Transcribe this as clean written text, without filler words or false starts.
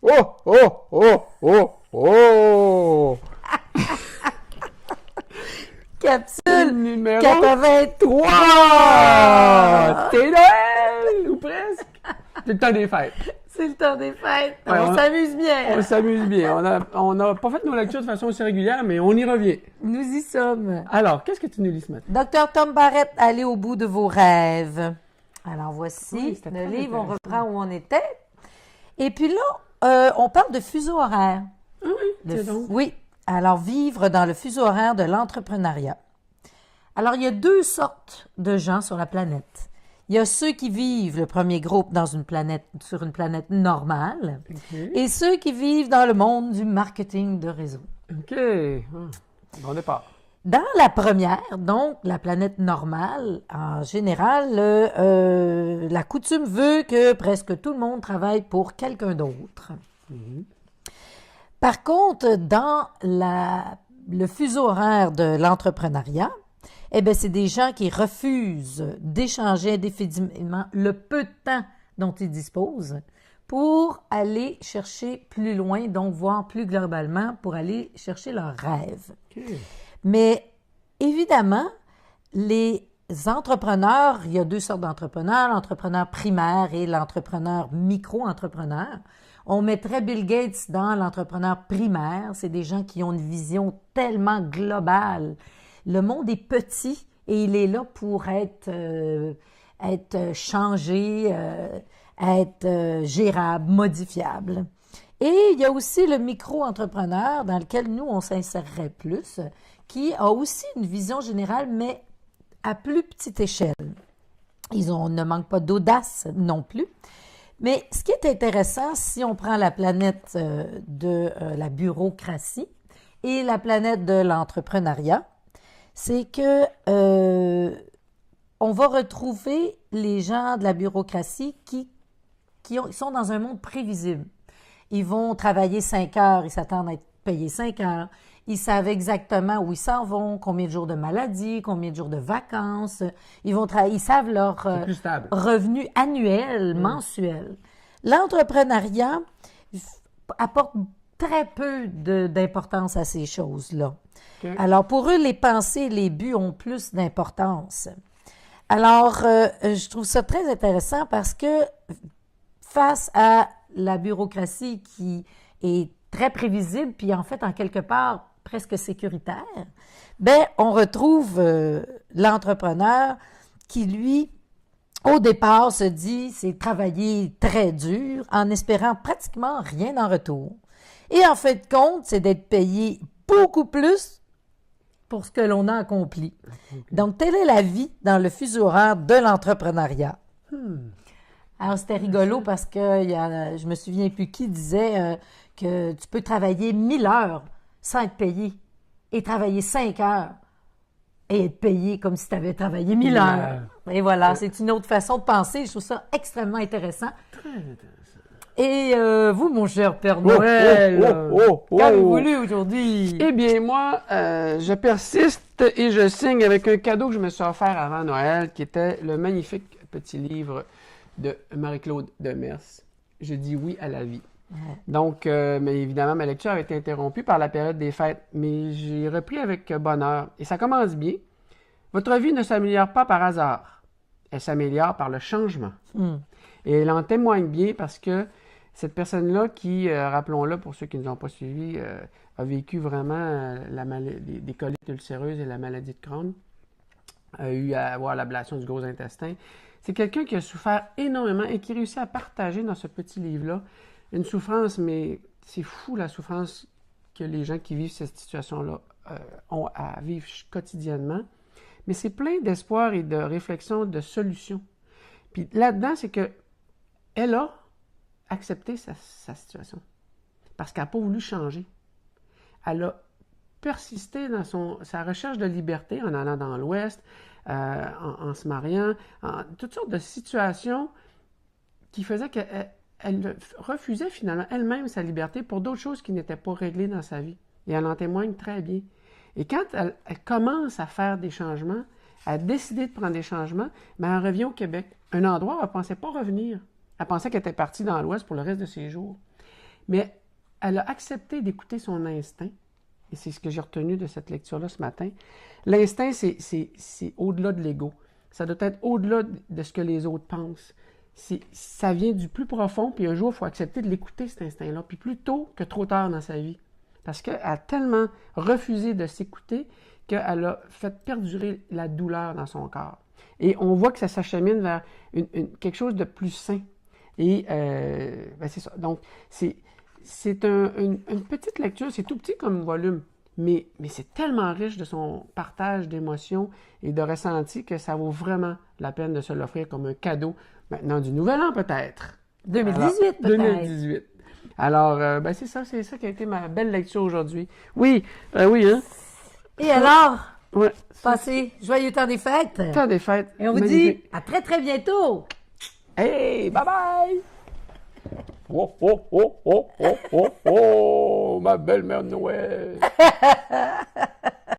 Oh, oh, oh, oh, oh! Capsule Numéro 83! C'est Noël! Ou presque! C'est le temps des fêtes. C'est le temps des fêtes. Ouais, on s'amuse bien. On s'amuse bien. On n'a pas fait nos lectures de façon aussi régulière, mais on y revient. Nous y sommes. Alors, qu'est-ce que tu nous lis ce matin? Docteur Tom Barrett, allez au bout de vos rêves. Alors voici Oui, c'était le très livre, on intéressant. reprend où on était. Et puis là, on parle de fuseau horaire. Ah oui, c'est donc. Oui, alors vivre dans le fuseau horaire de l'entrepreneuriat. Alors, il y a deux sortes de gens sur la planète. Il y a ceux qui vivent, le premier groupe, sur une planète normale, OK. et ceux qui vivent dans le monde du marketing de réseau. OK. Bon départ. Dans la première, donc la planète normale, en général, la coutume veut que presque tout le monde travaille pour quelqu'un d'autre. Par contre, dans le fuseau horaire de l'entrepreneuriat, eh bien, c'est des gens qui refusent d'échanger indéfiniment le peu de temps dont ils disposent pour aller chercher plus loin, donc voir plus globalement, pour aller chercher leurs rêves. OK. Mais évidemment, les entrepreneurs, il y a deux sortes d'entrepreneurs, l'entrepreneur primaire et l'entrepreneur micro-entrepreneur. On mettrait Bill Gates dans l'entrepreneur primaire. C'est des gens qui ont une vision tellement globale. Le monde est petit et il est là pour être changé, être gérable, modifiable. Et il y a aussi le micro-entrepreneur dans lequel nous, on s'insérerait plus, qui a aussi une vision générale, mais à plus petite échelle. Ne manquent pas d'audace non plus. Mais ce qui est intéressant, si on prend la planète de la bureaucratie et la planète de l'entrepreneuriat, c'est que on va retrouver les gens de la bureaucratie qui sont dans un monde prévisible. Ils vont travailler 5 heures, ils s'attendent à être payés 5 heures. Ils savent exactement où ils s'en vont, combien de jours de maladie, combien de jours de vacances. Ils savent leur C'est plus stable. revenu annuel, mensuel. L'entrepreneuriat apporte très peu d'importance à ces choses-là. OK. Alors, pour eux, les pensées et les buts ont plus d'importance. Alors, je trouve ça très intéressant parce que face à la bureaucratie qui est très prévisible, puis en fait, en quelque part, presque sécuritaire, ben, on retrouve l'entrepreneur qui, lui, au départ, se dit, c'est travailler très dur en espérant pratiquement rien en retour. Et en fait de compte, c'est d'être payé beaucoup plus pour ce que l'on a accompli. Donc, telle est la vie dans le fuseau horaire de l'entrepreneuriat. Alors, c'était rigolo parce que je me souviens plus qui disait que tu peux travailler 1000 heures sans être payé et travailler 5 heures et être payé comme si tu avais travaillé 1000 heures. Et voilà, c'est une autre façon de penser. Je trouve ça extrêmement intéressant. Très intéressant. Et vous, mon cher Père Noël, qu'avez-vous lu aujourd'hui? Eh bien, moi, je persiste et je signe avec un cadeau que je me suis offert avant Noël, qui était le magnifique petit livre de Marie-Claude Demers. Je dis oui à la vie. Donc, mais évidemment, ma lecture a été interrompue par la période des fêtes, mais j'ai repris avec bonheur. Et ça commence bien. Votre vie ne s'améliore pas par hasard. Elle s'améliore par le changement. Et elle en témoigne bien parce que cette personne-là qui, rappelons-le pour ceux qui ne l'ont pas suivi, a vécu vraiment des colites ulcéreuses et la maladie de Crohn, a eu à avoir l'ablation du gros intestin. C'est quelqu'un qui a souffert énormément et qui réussit à partager dans ce petit livre-là une souffrance, mais c'est fou la souffrance que les gens qui vivent cette situation-là ont à vivre quotidiennement. Mais c'est plein d'espoir et de réflexion, de solutions. Puis là-dedans, c'est que elle a accepté sa situation parce qu'elle n'a pas voulu changer. Elle a persisté dans sa recherche de liberté en allant dans l'Ouest, en se mariant, en toutes sortes de situations qui faisaient qu'elle refusait finalement elle-même sa liberté pour d'autres choses qui n'étaient pas réglées dans sa vie. Et elle en témoigne très bien. Et quand elle commence à faire des changements, a décidé de prendre des changements, mais elle revient au Québec, un endroit où elle ne pensait pas revenir. Elle pensait qu'elle était partie dans l'Ouest pour le reste de ses jours. mais elle a accepté d'écouter son instinct. Et c'est ce que j'ai retenu de cette lecture-là ce matin. L'instinct, c'est au-delà de l'ego. Ça doit être au-delà de ce que les autres pensent. Ça vient du plus profond, puis un jour, il faut accepter de l'écouter, cet instinct-là, puis plus tôt que trop tard dans sa vie. Parce qu'elle a tellement refusé de s'écouter qu'elle a fait perdurer la douleur dans son corps. Et on voit que ça s'achemine vers quelque chose de plus sain. Et c'est ça. Donc, c'est une petite lecture, c'est tout petit comme volume, mais c'est tellement riche de son partage d'émotions et de ressentis que ça vaut vraiment la peine de se l'offrir comme un cadeau, maintenant du Nouvel An peut-être. 2018 Alors, peut-être. 2018. Alors, c'est ça qui a été ma belle lecture aujourd'hui. Oui, oui, hein? Et alors, Ouais. passez joyeux temps des fêtes. Temps des fêtes. Et on vous Magnifique. dit à très très bientôt. Hey, bye bye! Oh, oh, oh, oh, oh, oh, oh, ma belle-mère de Noël!